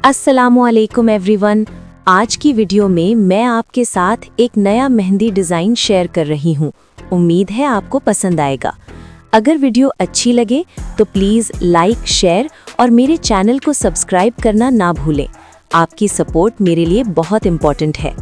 अस्सलामुअलैकुम एवरीवन। आज की वीडियो में मैं आपके साथ एक नया मेहंदी डिज़ाइन शेयर कर रही हूँ। उम्मीद है आपको पसंद आएगा। अगर वीडियो अच्छी लगे तो प्लीज़ लाइक, शेयर और मेरे चैनल को सब्सक्राइब करना ना भूलें। आपकी सपोर्ट मेरे लिए बहुत इम्पोर्टेंट है।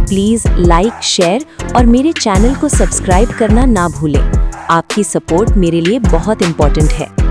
प्लीज़ लाइक, शेयर और मेरे चैनल को सब्सक्राइब करना ना भूलें। आपकी सपोर्ट मेरे लिए बहुत इम्पोर्टेंट है।